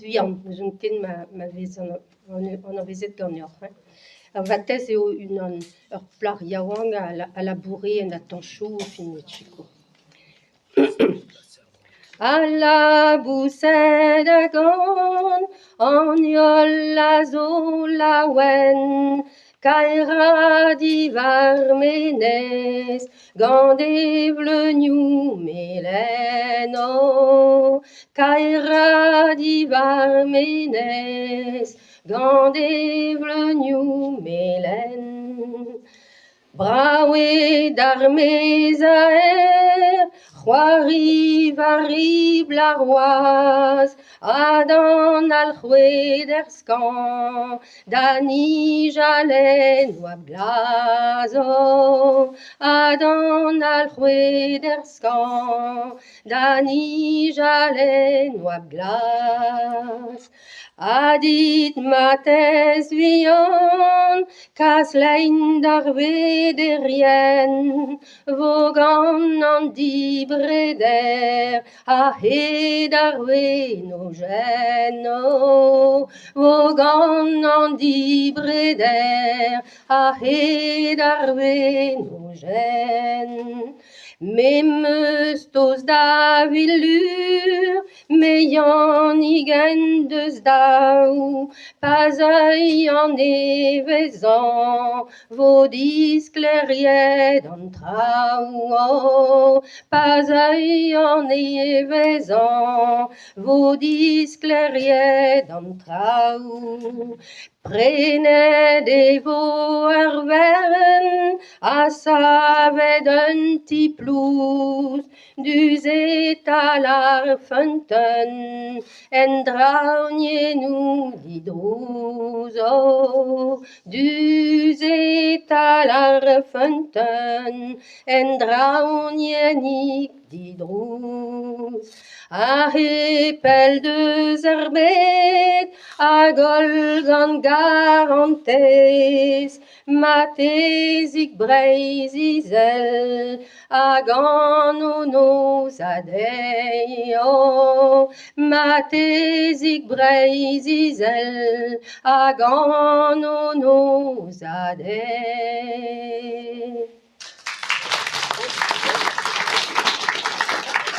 Zuian, un ken ma vez an vezet ganeoc'h. Vatez eo ur plar yaouang a labourer en a tanchou fin metchiko. A laboused a gant, an yol a zo laouen, kaera divar menez, gant e vleugnoù melen o. Kaera divar menez, gant e vleugnoù melen. Braouet d'ar mez a c'hoari vari blaroaz, a dan al c'hwed er skan, da nij a len oa blazo. A dan al c'hwed er skan, da nij a len oa blaz. A dit matez vihan, kas lein d'ar vederien, vogan an dibreder, a he d'ar venogen o. Vogan an dibreder, a he d'ar venogen. Memeus toz da vilur, meian igen deus daou, pa zeuy an evezan, vo disklerriet an traoù o. Pa zeuy an evezan, vo disklerriet an traoù. Prenet e vo ur vern, a savet un ti plouz, duzet al ar feunteun, en draougnenou didrouz o. Duzet al ar feunteun, en draougnenig didrouz. A he pel deus ur bet, a gol gant garantez, matezik breiz izel, a gant o noz adei o. Matezik breiz izel, a gant o noz adei.